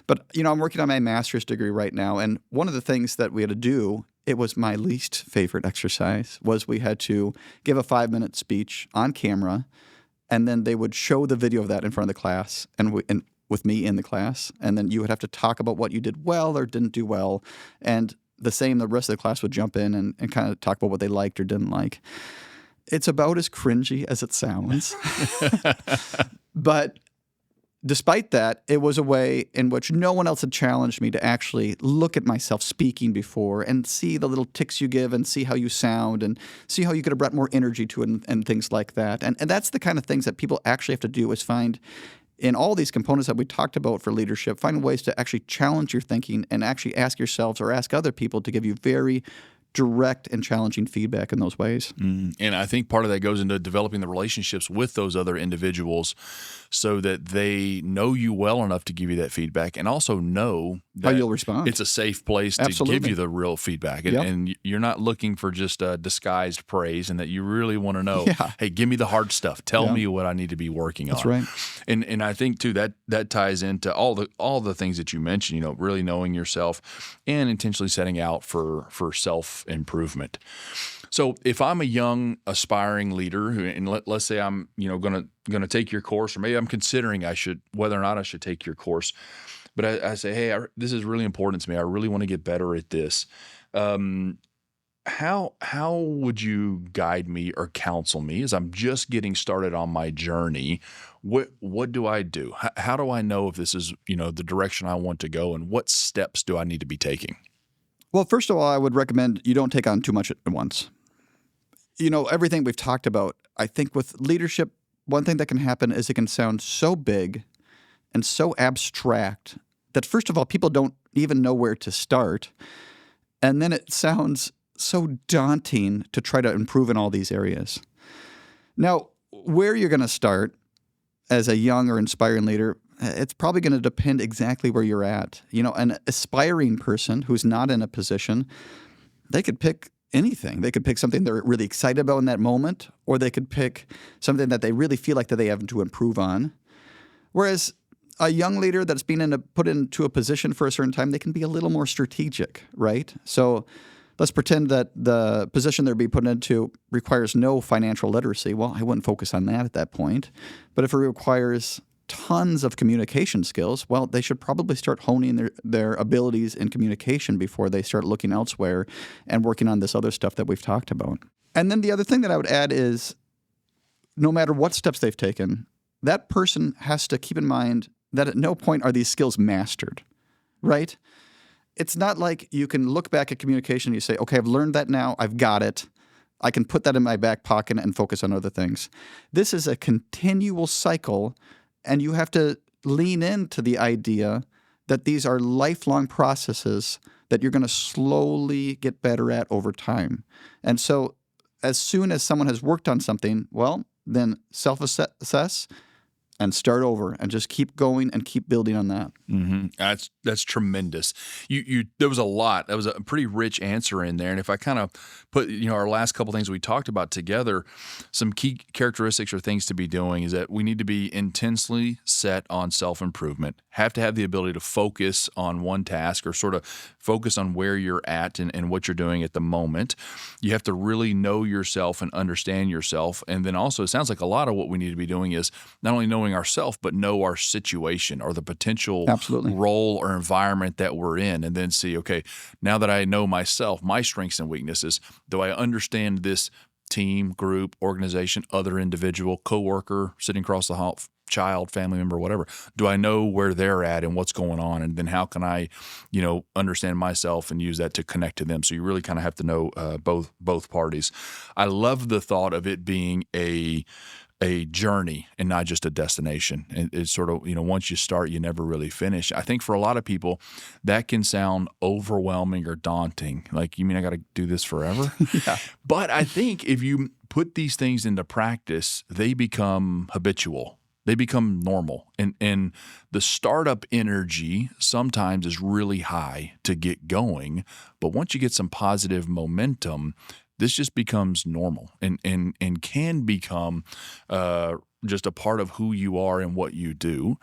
But, I'm working on my master's degree right now. And one of the things that we had to do, it was my least favorite exercise, was we had to give a 5-minute speech on camera. And then they would show the video of that in front of the class and with me in the class. And then you would have to talk about what you did well or didn't do well. And the rest of the class would jump in and kind of talk about what they liked or didn't like. It's about as cringy as it sounds. But despite that, it was a way in which no one else had challenged me to actually look at myself speaking before and see the little ticks you give and see how you sound and see how you could have brought more energy to it and things like that. And that's the kind of things that people actually have to do is find in all these components that we talked about for leadership, find ways to actually challenge your thinking and actually ask yourselves or ask other people to give you very direct and challenging feedback in those ways. And I think part of that goes into developing the relationships with those other individuals so that they know you well enough to give you that feedback and also know that how you'll respond. It's a safe place to give you the real feedback. And you're not looking for just disguised praise and that you really want to know, hey, give me the hard stuff. Tell me what I need to be working on. That's right. And I think, too, that ties into all the things that you mentioned, really knowing yourself and intentionally setting out for self-improvement. So if I'm a young aspiring leader and let's say I'm going to take your course, or maybe I'm considering whether or not I should take your course, but I say, hey, this is really important to me. I really want to get better at this. How would you guide me or counsel me as I'm just getting started on my journey? What do I do? How do I know if this is the direction I want to go, and what steps do I need to be taking? Well, first of all, I would recommend you don't take on too much at once. Everything we've talked about, I think with leadership, one thing that can happen is it can sound so big and so abstract that, first of all, people don't even know where to start. And then it sounds so daunting to try to improve in all these areas. Now, where you're going to start as a young or inspiring leader, it's probably going to depend exactly where you're at. An aspiring person who's not in a position, they could pick anything. They could pick something they're really excited about in that moment, or they could pick something that they really feel like that they have to improve on. Whereas a young leader that's been put into a position for a certain time, they can be a little more strategic, right? So let's pretend that the position they're being put into requires no financial literacy. Well, I wouldn't focus on that at that point. But if it requires tons of communication skills, well, they should probably start honing their abilities in communication before they start looking elsewhere and working on this other stuff that we've talked about. And then the other thing that I would add is no matter what steps they've taken, that person has to keep in mind that at no point are these skills mastered, right? It's not like you can look back at communication and you say, okay, I've learned that now, I've got it. I can put that in my back pocket and focus on other things. This is a continual cycle, and you have to lean into the idea that these are lifelong processes that you're going to slowly get better at over time. And so as soon as someone has worked on something, well, then self-assess and start over and just keep going and keep building on that. Mm-hmm. That's tremendous. There was a lot. That was a pretty rich answer in there. And if I kind of put our last couple things we talked about together, some key characteristics or things to be doing is that we need to be intensely set on self-improvement. Have to have the ability to focus on one task or sort of focus on where you're at and what you're doing at the moment. You have to really know yourself and understand yourself. And then also, it sounds like a lot of what we need to be doing is not only knowing ourselves, but know our situation or the potential Absolutely. role or environment that we're in, and then see, okay, now that I know myself, my strengths and weaknesses, do I understand this team, group, organization, other individual, coworker, sitting across the hall, child, family member, whatever? Do I know where they're at and what's going on? And then how can I, understand myself and use that to connect to them? So you really kind of have to know both parties. I love the thought of it being a journey and not just a destination. It's sort of, once you start, you never really finish. I think for a lot of people, that can sound overwhelming or daunting. Like, you mean I got to do this forever? Yeah. But I think if you put these things into practice, they become habitual. They become normal. And the startup energy sometimes is really high to get going. But once you get some positive momentum, this just becomes normal and can become just a part of who you are and what you do.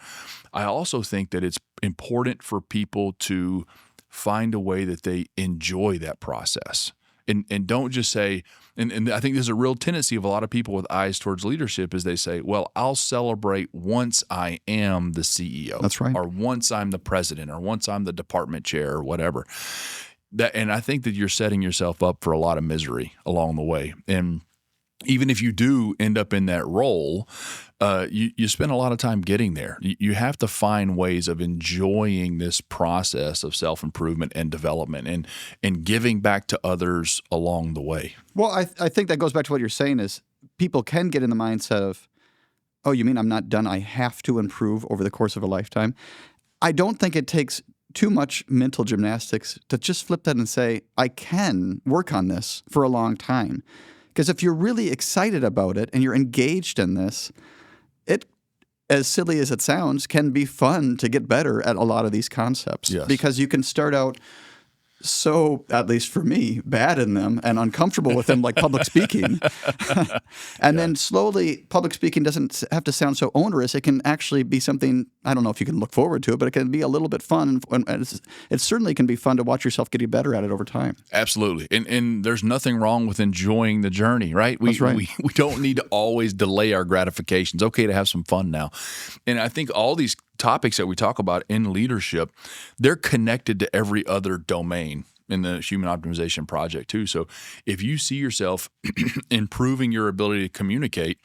I also think that it's important for people to find a way that they enjoy that process. And don't just say, and I think there's a real tendency of a lot of people with eyes towards leadership is they say, well, I'll celebrate once I am the CEO. That's right. Or once I'm the president, or once I'm the department chair, or whatever. And I think that you're setting yourself up for a lot of misery along the way. And even if you do end up in that role, you spend a lot of time getting there. You have to find ways of enjoying this process of self-improvement and development and giving back to others along the way. Well, I think that goes back to what you're saying is people can get in the mindset of, oh, you mean I'm not done? I have to improve over the course of a lifetime. I don't think it takes too much mental gymnastics to just flip that and say, I can work on this for a long time. Because if you're really excited about it and you're engaged in this, it, as silly as it sounds, can be fun to get better at a lot of these concepts. Yes. Because you can start out so, at least for me, bad in them and uncomfortable with them, like public speaking. And then slowly, public speaking doesn't have to sound so onerous. It can actually be something, I don't know if you can look forward to it, but it can be a little bit fun. And it certainly can be fun to watch yourself getting better at it over time. Absolutely. And there's nothing wrong with enjoying the journey, right? That's right. We don't need to always delay our gratification. It's okay to have some fun now. And I think all these topics that we talk about in leadership, they're connected to every other domain in the Human Optimization Project too. So if you see yourself improving your ability to communicate,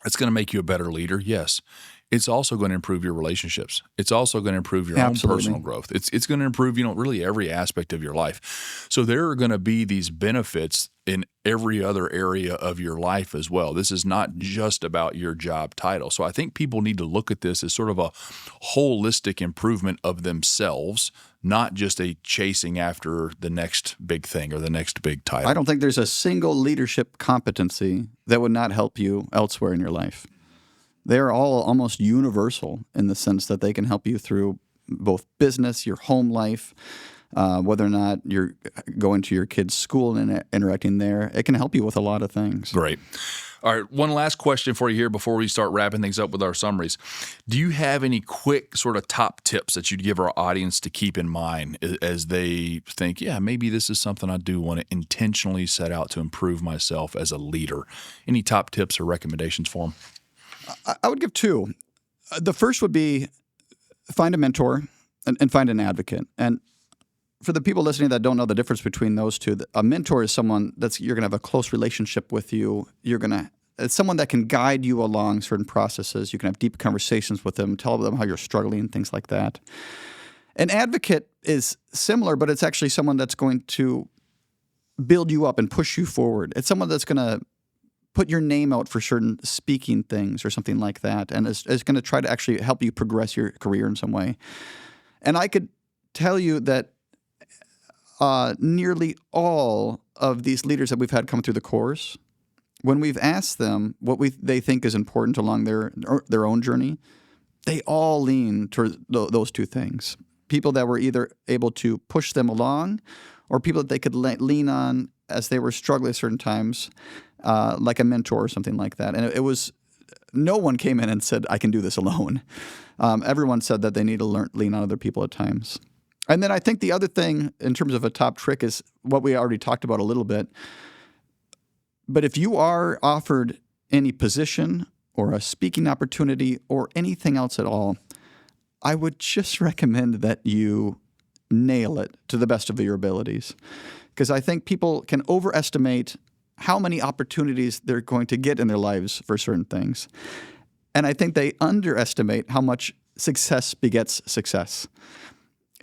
it's going to make you a better leader. Yes. It's also going to improve your relationships. It's also going to improve your Absolutely. own personal growth. It's going to improve, really every aspect of your life. So there are going to be these benefits in every other area of your life as well. This is not just about your job title. So I think people need to look at this as sort of a holistic improvement of themselves, not just a chasing after the next big thing or the next big title. I don't think there's a single leadership competency that would not help you elsewhere in your life. They're all almost universal in the sense that they can help you through both business, your home life, whether or not you're going to your kid's school and interacting there. It can help you with a lot of things. Great. All right, one last question for you here before we start wrapping things up with our summaries. Do you have any quick sort of top tips that you'd give our audience to keep in mind as they think, yeah, maybe this is something I do want to intentionally set out to improve myself as a leader? Any top tips or recommendations for them? I would give two. The first would be find a mentor and find an advocate. And for the people listening that don't know the difference between those two, a mentor is someone you're going to have a close relationship with you. It's someone that can guide you along certain processes. You can have deep conversations with them, tell them how you're struggling, things like that. An advocate is similar, but it's actually someone that's going to build you up and push you forward. It's someone that's going to put your name out for certain speaking things or something like that, and is going to try to actually help you progress your career in some way. And I could tell you that nearly all of these leaders that we've had come through the course, when we've asked them what they think is important along their own journey, they all lean towards those two things. People that were either able to push them along or people that they could lean on as they were struggling at certain times, like a mentor or something like that. And it was no one came in and said, I can do this alone. Everyone said that they need to lean on other people at times. And then I think the other thing in terms of a top trick is what we already talked about a little bit. But if you are offered any position or a speaking opportunity or anything else at all, I would just recommend that you nail it to the best of your abilities. Because I think people can overestimate how many opportunities they're going to get in their lives for certain things. And I think they underestimate how much success begets success.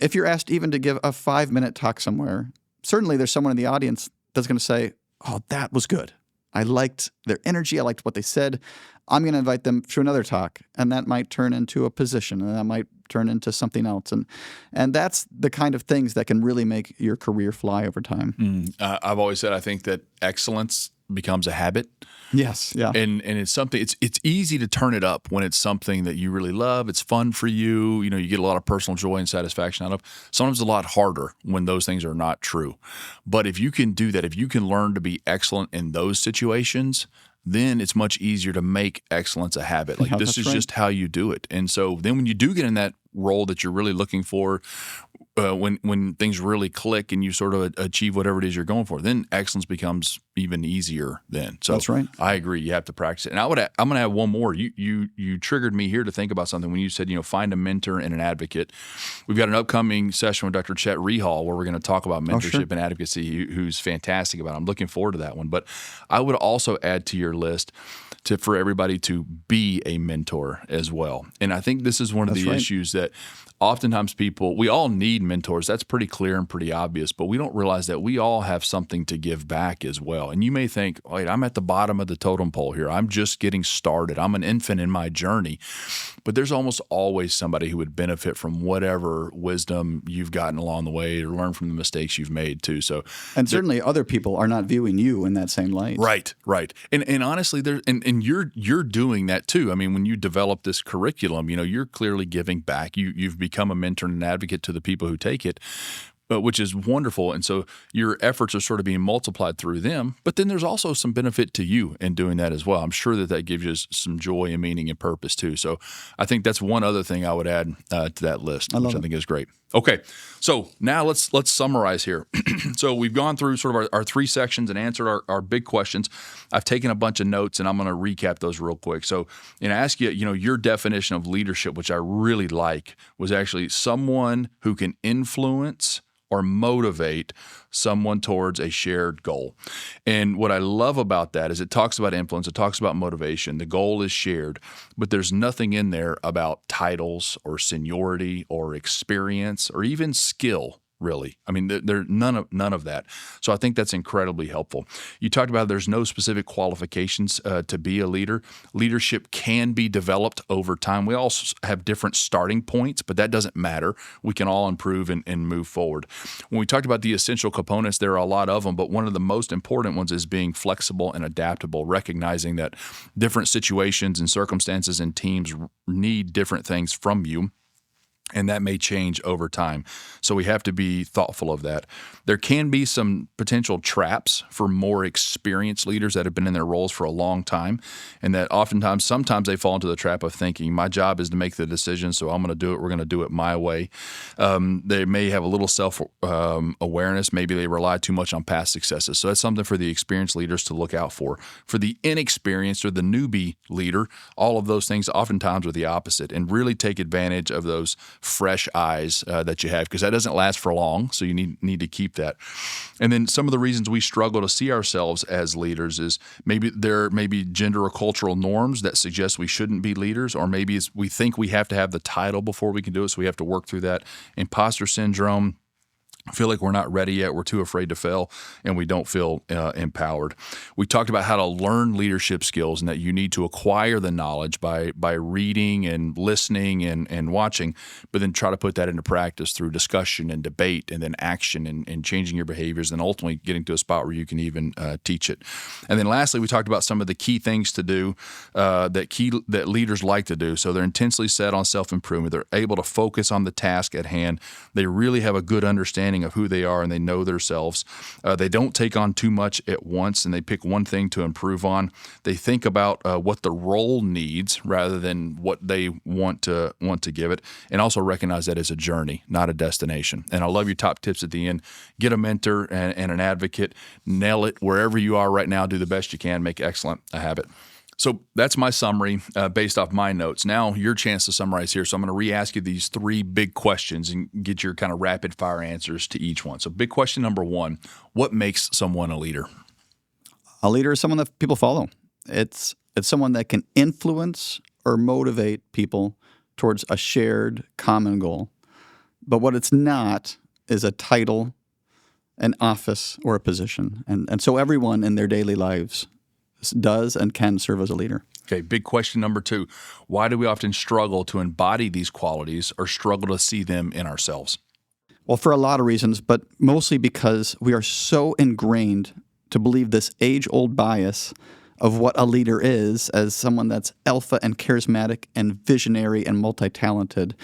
If you're asked even to give a 5-minute talk somewhere, certainly there's someone in the audience that's going to say, oh, that was good. I liked their energy. I liked what they said. I'm going to invite them to another talk, and that might turn into a position, and that might turn into something else. And that's the kind of things that can really make your career fly over time. I've always said I think that excellence becomes a habit. Yes, yeah. And it's something, it's easy to turn it up when it's something that you really love. It's fun for you. You know, you get a lot of personal joy and satisfaction out of. Sometimes a lot harder when those things are not true. But if you can do that, if you can learn to be excellent in those situations, then it's much easier to make excellence a habit. Like this is right. Just how you do it. And so then when you do get in that role that you're really looking for, when things really click and you sort of achieve whatever it is you're going for, then excellence becomes even easier then. So that's right. I agree. You have to practice it. And I'm going to add one more. You triggered me here to think about something when you said, find a mentor and an advocate. We've got an upcoming session with Dr. Chet Rehal where we're going to talk about mentorship and advocacy, who's fantastic about it. I'm looking forward to that one. But I would also add to your list for everybody to be a mentor as well. And I think this is one of the issues that oftentimes we all need mentors. That's pretty clear and pretty obvious, but we don't realize that we all have something to give back as well. And you may think, wait, I'm at the bottom of the totem pole here. I'm just getting started. I'm an infant in my journey. But there's almost always somebody who would benefit from whatever wisdom you've gotten along the way or learn from the mistakes you've made too. And certainly other people are not viewing you in that same light. Right. And honestly, and you're doing that too. I mean, when you develop this curriculum, you're clearly giving back. You've become a mentor and an advocate to the people who take it, which is wonderful. And so your efforts are sort of being multiplied through them. But then there's also some benefit to you in doing that as well. I'm sure that gives you some joy and meaning and purpose too. So I think that's one other thing I would add to that list, which I think is great. Okay, so now let's summarize here. So we've gone through sort of our 3 sections and answered our big questions. I've taken a bunch of notes, and I'm going to recap those real quick. So, and ask you, your definition of leadership, which I really like, was actually someone who can influence or motivate someone towards a shared goal. And what I love about that is it talks about influence, it talks about motivation. The goal is shared, but there's nothing in there about titles or seniority or experience or even skill really. I mean, there none of that. So I think that's incredibly helpful. You talked about there's no specific qualifications to be a leader. Leadership can be developed over time. We all have different starting points, but that doesn't matter. We can all improve and move forward. When we talked about the essential components, there are a lot of them, but one of the most important ones is being flexible and adaptable, recognizing that different situations and circumstances and teams need different things from you. And that may change over time. So we have to be thoughtful of that. There can be some potential traps for more experienced leaders that have been in their roles for a long time. And that sometimes they fall into the trap of thinking, my job is to make the decision, so I'm going to do it. We're going to do it my way. They may have a little self-awareness. Maybe they rely too much on past successes. So that's something for the experienced leaders to look out for. For the inexperienced or the newbie leader, all of those things oftentimes are the opposite, and really take advantage of those fresh eyes that you have, because that doesn't last for long. So you need to keep that. And then some of the reasons we struggle to see ourselves as leaders is maybe there may be gender or cultural norms that suggest we shouldn't be leaders, or maybe we think we have to have the title before we can do it. So we have to work through that. Imposter syndrome. Feel like we're not ready yet. We're too afraid to fail, and we don't feel empowered. We talked about how to learn leadership skills, and that you need to acquire the knowledge by reading and listening and watching, but then try to put that into practice through discussion and debate, and then action and changing your behaviors, and ultimately getting to a spot where you can even teach it. And then lastly, we talked about some of the key things to do that leaders like to do. So they're intensely set on self-improvement. They're able to focus on the task at hand. They really have a good understanding of who they are, and they know themselves. They don't take on too much at once, and they pick one thing to improve on. They think about what the role needs rather than what they want to give it, and also recognize that it's a journey, not a destination. And I love your top tips at the end. Get a mentor and an advocate. Nail it wherever you are right now. Do the best you can. Make excellent a habit. So that's my summary based off my notes. Now your chance to summarize here. So I'm going to re-ask you these three big questions and get your kind of rapid fire answers to each one. So big question number one, what makes someone a leader? A leader is someone that people follow. It's someone that can influence or motivate people towards a shared common goal. But what it's not is a title, an office, or a position. And so everyone in their daily lives does and can serve as a leader. Okay, big question number two. Why do we often struggle to embody these qualities or struggle to see them in ourselves? Well, for a lot of reasons, but mostly because we are so ingrained to believe this age-old bias of what a leader is as someone that's alpha and charismatic and visionary and multi-talented.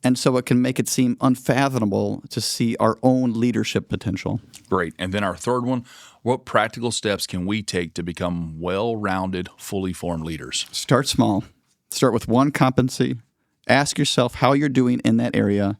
And so it can make it seem unfathomable to see our own leadership potential. Great. And then our third one, what practical steps can we take to become well-rounded, fully formed leaders? Start small. Start with one competency. Ask yourself how you're doing in that area.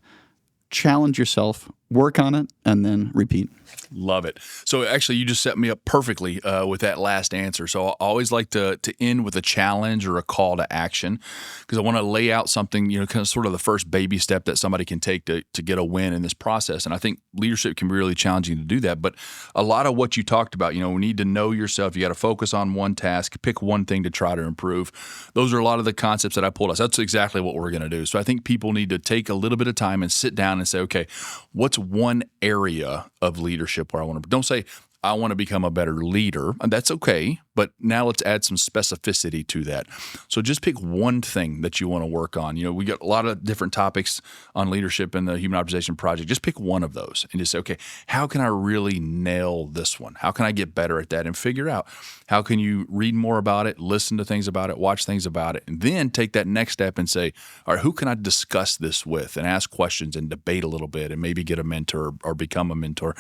Challenge yourself, work on it, and then repeat. Love it. So actually, you just set me up perfectly with that last answer. So I always like to end with a challenge or a call to action, because I want to lay out something, kind of sort of the first baby step that somebody can take to get a win in this process. And I think leadership can be really challenging to do that. But a lot of what you talked about, we need to know yourself. You got to focus on one task, pick one thing to try to improve. Those are a lot of the concepts that I pulled us. That's exactly what we're going to do. So I think people need to take a little bit of time and sit down and say, okay, what's one area of leadership where I want to, don't say, I want to become a better leader. And that's okay. But now let's add some specificity to that. So just pick one thing that you want to work on. We got a lot of different topics on leadership in the Human Optimization Project. Just pick one of those and just say, okay, how can I really nail this one? How can I get better at that? And figure out how can you read more about it, listen to things about it, watch things about it, and then take that next step and say, all right, who can I discuss this with, and ask questions and debate a little bit and maybe get a mentor or become a mentor.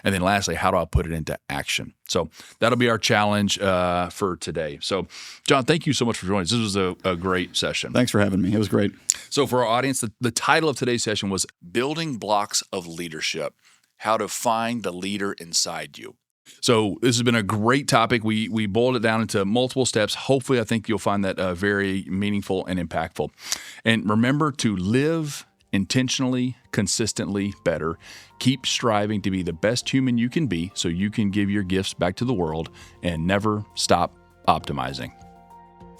And then lastly, how do I put it into action? So that'll be our challenge for today. So, John, thank you so much for joining us. This was a great session. Thanks for having me. It was great. So for our audience, the title of today's session was Building Blocks of Leadership, How to Find the Leader Inside You. So this has been a great topic. We boiled it down into multiple steps. Hopefully, I think you'll find that very meaningful and impactful. And remember to live intentionally, consistently better. Keep striving to be the best human you can be so you can give your gifts back to the world, and never stop optimizing.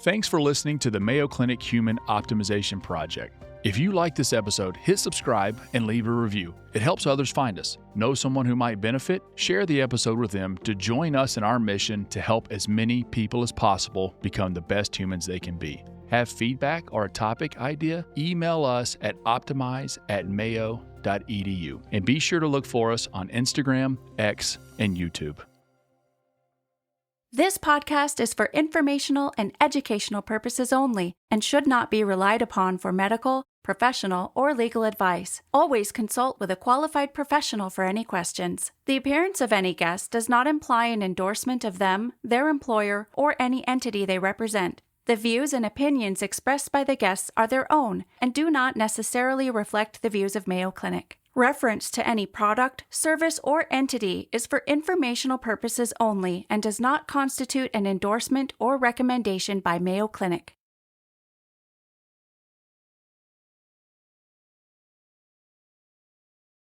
Thanks for listening to the Mayo Clinic Human Optimization Project. If you like this episode, hit subscribe and leave a review. It helps others find us. Know someone who might benefit? Share the episode with them to join us in our mission to help as many people as possible become the best humans they can be. Have feedback or a topic idea? Email us at optimize@mayo.edu. And be sure to look for us on Instagram, X, and YouTube. This podcast is for informational and educational purposes only and should not be relied upon for medical, professional, or legal advice. Always consult with a qualified professional for any questions. The appearance of any guest does not imply an endorsement of them, their employer, or any entity they represent. The views and opinions expressed by the guests are their own and do not necessarily reflect the views of Mayo Clinic. Reference to any product, service, or entity is for informational purposes only and does not constitute an endorsement or recommendation by Mayo Clinic.